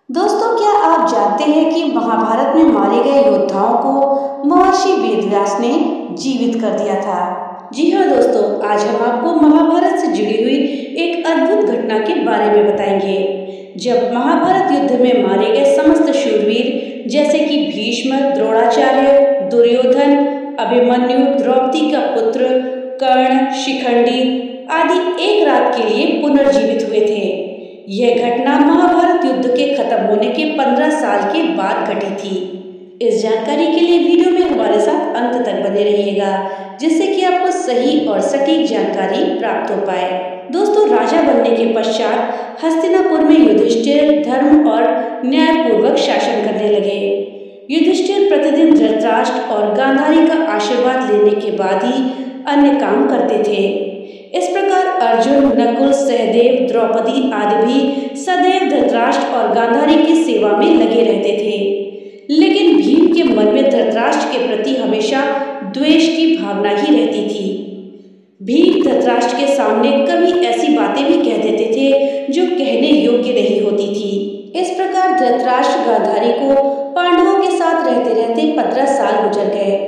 दोस्तों, क्या आप जानते हैं कि महाभारत में मारे गए योद्धाओं को महर्षि वेदव्यास ने जीवित कर दिया था। जी हाँ दोस्तों, आज हम आपको महाभारत से जुड़ी हुई एक अद्भुत घटना के बारे में बताएंगे। जब महाभारत युद्ध में मारे गए समस्त शूरवीर जैसे कि भीष्म, द्रोणाचार्य, दुर्योधन, अभिमन्यु, द्रौपदी का पुत्र कर्ण, शिखंडी आदि एक रात के लिए पुनर्जीवित हुए थे। यह घटना महाभारत युद्ध के खत्म होने के 15 साल के बाद घटी थी। इस जानकारी के लिए वीडियो में हमारे साथ अंत तक बने रहिएगा, जिससे कि आपको सही और सटीक जानकारी प्राप्त हो पाए। दोस्तों, राजा बनने के पश्चात हस्तिनापुर में युधिष्ठिर धर्म और न्यायपूर्वक शासन करने लगे। युधिष्ठिर प्रतिदिन धृतराष्ट्र और गांधारी का आशीर्वाद लेने के बाद ही अन्य काम करते थे। इस प्रकार अर्जुन, नकुल, सहदेव, द्रौपदी आदि भी सदैव धृतराष्ट्र और गांधारी की सेवा में लगे रहते थे। लेकिन भीम के मन में धृतराष्ट्र के प्रति हमेशा द्वेष की भावना ही रहती थी। भीम धृतराष्ट्र के सामने कभी ऐसी बातें भी कह देते थे जो कहने योग्य नहीं होती थी। इस प्रकार धृतराष्ट्र गांधारी को पांडवों के साथ रहते रहते 15 साल गुजर गए।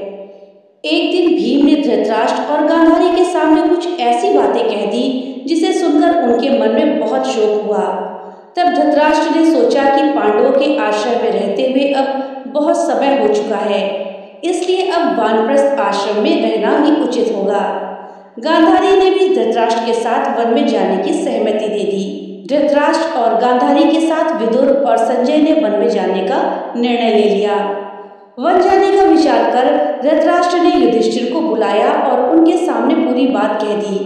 एक दिन भीम ने धृतराष्ट्र और गांधारी के सामने कुछ ऐसी बातें कह दी जिसे सुनकर उनके मन में बहुत शोक हुआ। तब धृतराष्ट्र ने सोचा कि पांडवों के आश्रम में रहते हुए अब बहुत समय हो चुका है, इसलिए अब वानप्रस्थ आश्रम में रहना ही उचित होगा। गांधारी ने भी धृतराष्ट्र के साथ वन में जाने की सहमति दे दी। धृतराष्ट्र और गांधारी के साथ विदुर और संजय ने वन में जाने का निर्णय ले लिया। वन जाने का विचार कर धृतराष्ट्र ने युधिष्ठिर को बुलाया और उनके सामने पूरी बात कह दी।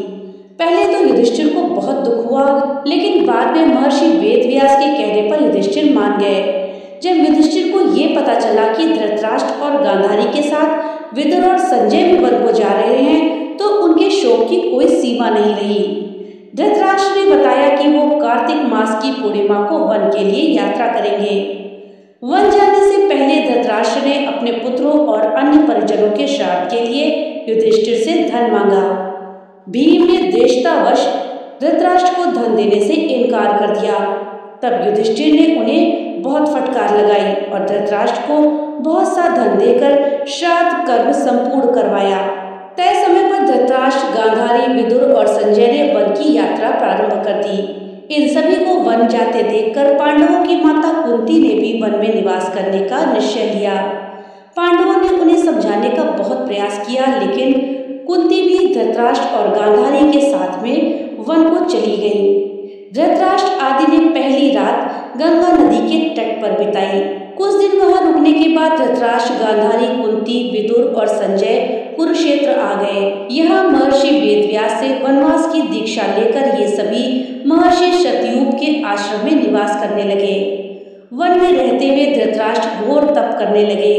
पहले तो युधिष्ठिर को बहुत दुख हुआ, लेकिन बाद में महर्षि वेदव्यास के कहने पर युधिष्ठिर मान गए। जब युधिष्ठिर को ये पता चला कि धृतराष्ट्र और गांधारी के साथ विदुर और संजय भी वन को जा रहे हैं, तो उनके शोक की कोई सीमा नहीं रही। धृतराष्ट्र ने बताया कि वो कार्तिक मास की पूर्णिमा को वन के लिए यात्रा करेंगे। वन जाने से पहले धृतराष्ट्र ने अपने पुत्रों और अन्य परिजनों के श्राद्ध के लिए युधिष्ठिर से धन मांगा। भीम ने देशतावश धृतराष्ट्र को धन देने से इनकार कर दिया। तब युधिष्ठिर ने उन्हें बहुत फटकार लगाई और धृतराष्ट्र को बहुत सा धन देकर श्राद्ध कर्म संपूर्ण करवाया। तय समय पर धृतराष्ट्र, गांधारी, विदुर और संजय ने वन की यात्रा प्रारंभ कर दी। इन सभी को वन जाते देखकर पांडवों की माता कुंती ने भी वन में निवास करने का निश्चय लिया। पांडवों ने उन्हें समझाने का बहुत प्रयास किया, लेकिन कुंती भी धृतराष्ट्र और गांधारी के साथ में वन को चली गई। धृतराष्ट्र आदि ने पहली रात गंगा नदी के तट पर बिताई। कुछ दिन वहां रुकने के बाद धृतराष्ट्र, गांधारी, कुंती, विदुर और संजय कुरुक्षेत्र आ गए। यहाँ महर्षि वेदव्यास से वनवास की दीक्षा लेकर ये सभी महर्षि शतयूप के आश्रम में निवास करने लगे। वन में रहते हुए धृतराष्ट्र घोर तप करने लगे।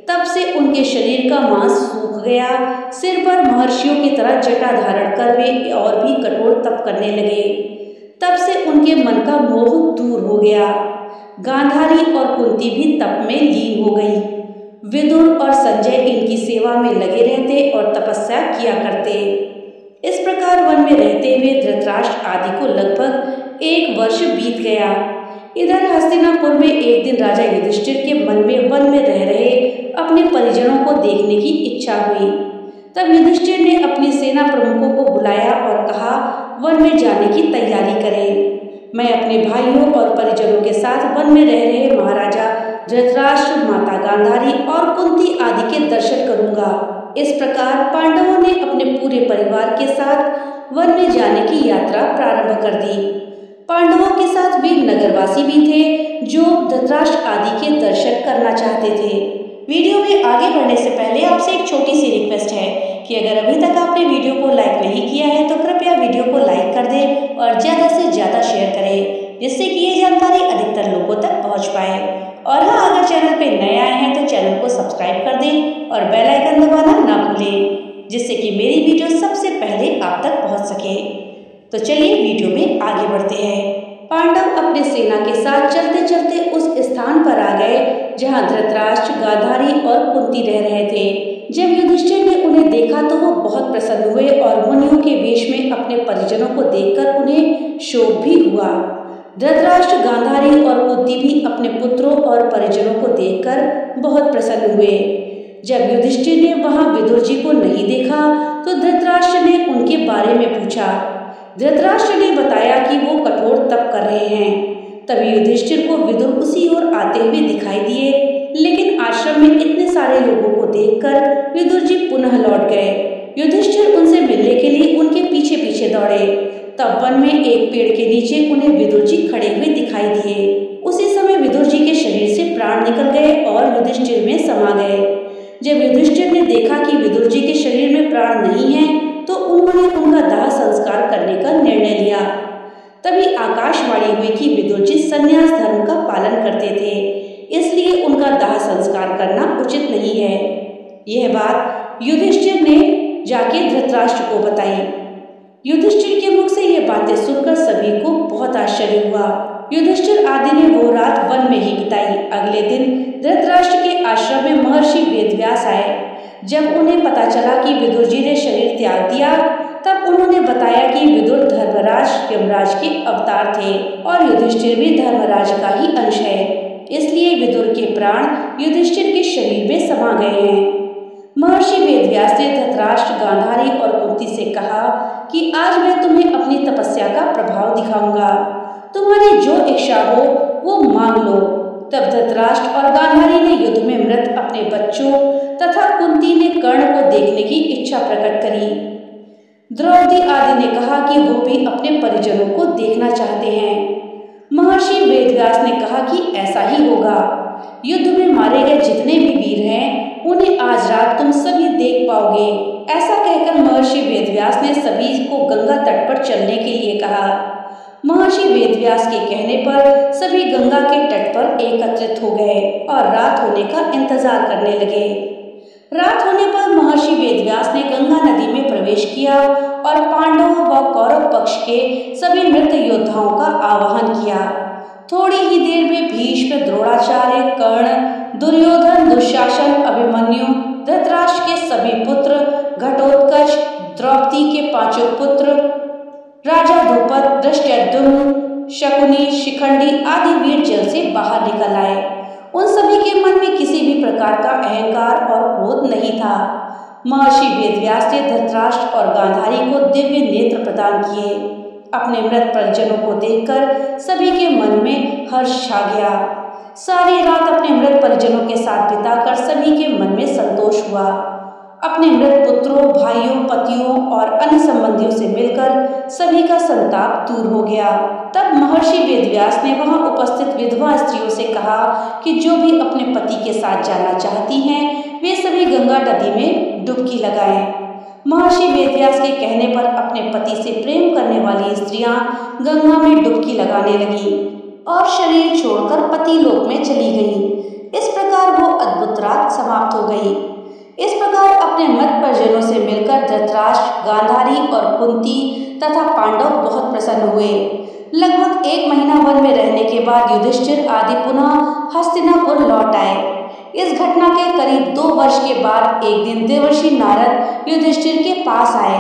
तब से उनके शरीर का मांस सूख गया। सिर पर महर्षियों की तरह जटा धारण कर वे और भी कठोर तप करने लगे। तब से उनके मन का मोह दूर हो गया। गांधारी और कुंती भी तप में लीन हो गई। विदुर और संजय इनकी सेवा में लगे रहते और तपस्या किया करते। इस प्रकार वन में रहते हुए धृतराष्ट्र आदि को लगभग 1 वर्ष बीत गया। इधर हस्तिनापुर में एक दिन राजा युधिष्ठिर के मन में वन में रह रहे अपने परिजनों को देखने की इच्छा हुई। तब युधिष्ठिर ने अपनी सेना प्रमुखों को बुलाया और कहा, वन में जाने की तैयारी करें। मैं अपने भाइयों और परिजनों के साथ वन में रह रहे महाराजा धृतराष्ट्र, माता गांधारी और कुंती आदि के दर्शन करूंगा। इस प्रकार पांडवों ने अपने पूरे परिवार के साथ वन में जाने की यात्रा प्रारंभ कर दी। पांडवों के साथ वे नगरवासी भी थे जो धृतराष्ट्र आदि के दर्शन करना चाहते थे। वीडियो में आगे बढ़ने से पहले आपसे एक छोटी सी रिक्वेस्ट है कि अगर अभी तक आपने वीडियो को लाइक नहीं किया है तो कृपया वीडियो को लाइक कर दें और ज़्यादा से ज़्यादा शेयर करें, जिससे कि ये जानकारी अधिकतर लोगों तक पहुंच पाए। और हाँ, अगर चैनल पे नए आए हैं तो चैनल को सब्सक्राइब कर दें और बेल आइकन दबाना ना भूलें, जिससे कि मेरी वीडियो सबसे पहले आप तक पहुँच सके। तो चलिए वीडियो में आगे बढ़ते हैं। पांडव अपने सेना के साथ चलते चलते उस स्थान पर आ गए जहाँ धृतराष्ट्र, गांधारी और कुंती रह रहे थे। जब युधिष्ठिर ने उन्हें देखा तो वो बहुत प्रसन्न हुए और मुनियों के वेश में अपने परिजनों को देखकर उन्हें शोक भी हुआ। धृतराष्ट्र, गांधारी और कुंती भी अपने देखकर बहुत प्रसन्न हुए। जब युधिष्ठिर ने वहां विदुर जी को नहीं देखा तो धृतराष्ट्र ने उनके बारे में पूछा। धृतराष्ट्र ने बताया कि वो कठोर तप कर रहे हैं। तभी युधिष्ठिर को विदुर उसी ओर आते हुए दिखाई दिए, लेकिन आश्रम में इतने सारे लोगों को देखकर विदुर जी पुनः लौट गए। युधिष्ठिर उनसे मिलने के लिए उनके पीछे पीछे दौड़े। तब वन में एक पेड़ के नीचे उन्हें विदुर जी खड़े हुए दिखाई दिए। उसी समय विदुर जी के शरीर से प्राण निकल गए और युधिष्ठिर में समा गए। जब युधिष्ठिर ने देखा कि विदुर जी के शरीर में प्राण नहीं है तो उन्होंने उनका दाह संस्कार करने का निर्णय लिया। तभी आकाशवाणी हुई कि विदुर जी संन्यास धर्म का पालन करते थे, इसलिए उनका दाह संस्कार करना उचित नहीं है। यह बात युधिष्ठिर ने जाके धृतराष्ट्र को बताई। युधिष्ठिर के मुख से यह बातें सुनकर सभी को बहुत आश्चर्य हुआ। युधिष्ठिर आदि ने वो रात वन में ही बिताई। अगले दिन धृतराष्ट्र के आश्रम में महर्षि वेदव्यास आए। जब उन्हें पता चला कि विदुर जी ने शरीर त्याग दिया तब उन्होंने बताया कि विदुर धर्मराज यमराज के अवतार थे और युधिष्ठिर भी धर्मराज का ही अंश है, इसलिए विदुर के प्राण युधिष्ठिर के शरीर में समा गए हैं। महर्षि वेदव्यास ने धृतराष्ट्र, गांधारी और कुंती से कहा कि आज मैं तुम्हें अपनी तपस्या का प्रभाव दिखाऊंगा। तुम्हारी जो इच्छा हो वो मांग लो। तब धृतराष्ट्र और गांधारी ने युद्ध में मृत अपने बच्चों तथा कुंती ने कर्ण को देखने की इच्छा प्रकट करी। द्रौपदी आदि ने कहा कि वो भी अपने परिजनों को देखना चाहते हैं। महर्षि वेदव्यास ने कहा कि ऐसा ही होगा। युद्ध में मारे गए जितने भी वीर हैं उन्हें आज रात तुम सभी देख पाओगे। ऐसा कहकर महर्षि वेदव्यास ने सभी को गंगा तट पर चलने के लिए कहा। महर्षि वेदव्यास के कहने पर सभी गंगा के तट पर एकत्रित हो गए और रात होने का इंतजार करने लगे। रात होने पर महर्षि वेदव्यास ने गंगा नदी में प्रवेश किया और पांडवों व कौरव पक्ष के सभी मृत योद्धाओं का आवाहन किया। थोड़ी ही देर में भीष्म, द्रोणाचार्य, कर्ण, दुर्योधन, दुशासन, अभिमन्यु, धृतराष्ट्र के सभी पुत्र, घटोत्कच, द्रौपदी के पांचों पुत्र, राजा द्रुपद, धृष्टद्युम्न, शकुनी, शिखंडी आदि वीर जल से बाहर निकल आए। उन सभी के मन में किसी भी प्रकार का अहंकार और क्रोध नहीं था। महर्षि वेदव्यास ने धृतराष्ट्र और गांधारी को दिव्य नेत्र प्रदान किए। अपने मृत परिजनों को देखकर सभी के मन में हर्ष छा गया। सारी रात अपने मृत परिजनों के साथ बिताकर सभी के मन में संतोष हुआ। अपने मृत पुत्रों, भाइयों, पतियों और अन्य संबंधियों से मिलकर सभी का संताप दूर हो गया। तब महर्षि वेदव्यास ने वहां उपस्थित विधवा स्त्रियों से कहा कि जो भी अपने पति के साथ जाना चाहती हैं वे सभी गंगा नदी में डुबकी लगाएं। महर्षि वेदव्यास के कहने पर अपने पति से प्रेम करने वाली स्त्रियां गंगा में डुबकी लगाने लगी और शरीर छोड़कर पति लोक में चली गईं। इस प्रकार वो अद्भुत रात समाप्त हो गई। इस प्रकार अपने मृत परिजनों से मिलकर धृतराष्ट्र, गांधारी और कुंती तथा पांडव बहुत प्रसन्न हुए। लगभग 1 महीना वन में रहने के बाद युधिष्ठिर आदि पुनः हस्तिनापुर लौट आए। इस घटना के करीब 2 वर्ष के बाद एक दिन देवर्षि नारद युधिष्ठिर के पास आए।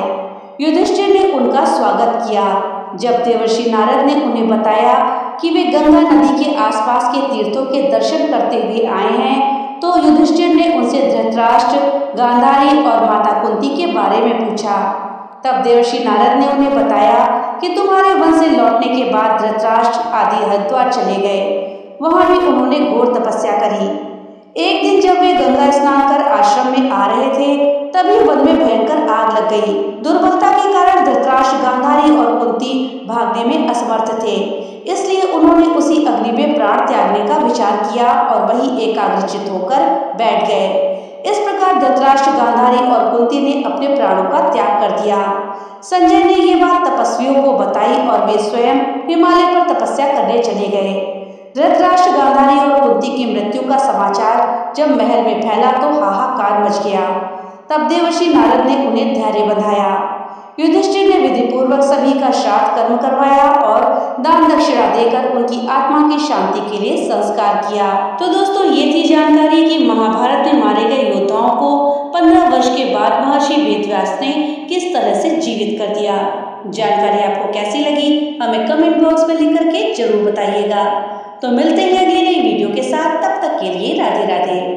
युधिष्ठिर ने उनका स्वागत किया। जब देवर्षि नारद ने उन्हें बताया कि वे गंगा नदी के आसपास के तीर्थों के दर्शन करते हुए आए हैं तो युधिष्ठिर ने उनसे धृतराष्ट्र, गांधारी और माता कुंती के बारे में पूछा। तब देवर्षि नारद ने उन्हें बताया कि तुम्हारे वन से लौटने के बाद धृतराष्ट्र आदि हरिद्वार चले गए। वहां भी उन्होंने घोर तपस्या करी। एक दिन जब वे गंगा स्नान कर आश्रम में आ रहे थे तभी वन में भयंकर आग लग गई। दुर्बलता के कारण धृतराष्ट्र, गांधारी और कुंती भागने में असमर्थ थे, इसलिए उन्होंने उसी अग्नि में प्राण त्यागने का विचार किया और वही एकाग्रचित्त होकर बैठ गए। इस प्रकार धृतराष्ट्र, गांधारी और कुंती ने अपने प्राणों का त्याग कर दिया। संजय ने ये बात तपस्वियों को बताई और वे स्वयं हिमालय पर तपस्या करने चले गए। धृतराष्ट्र, गांधारी और कुंती की मृत्यु का समाचार जब महल में फैला तो हाहाकार मच गया। तब देवर्षि नारद ने उन्हें धैर्य बंधाया। युधिष्ठिर ने विधिपूर्वक सभी का श्राद्ध कर्म करवाया और दान दक्षिणा देकर उनकी आत्मा की शांति के लिए संस्कार किया। तो दोस्तों ये थी जानकारी कि महाभारत में मारे गए योद्धाओं को 15 वर्ष के बाद महर्षि वेदव्यास ने किस तरह से जीवित कर दिया। जानकारी आपको कैसी लगी हमें कमेंट बॉक्स में लिख करके जरूर बताइएगा। तो मिलते हैं अगली नई वीडियो के साथ, तब तक के लिए राधे राधे।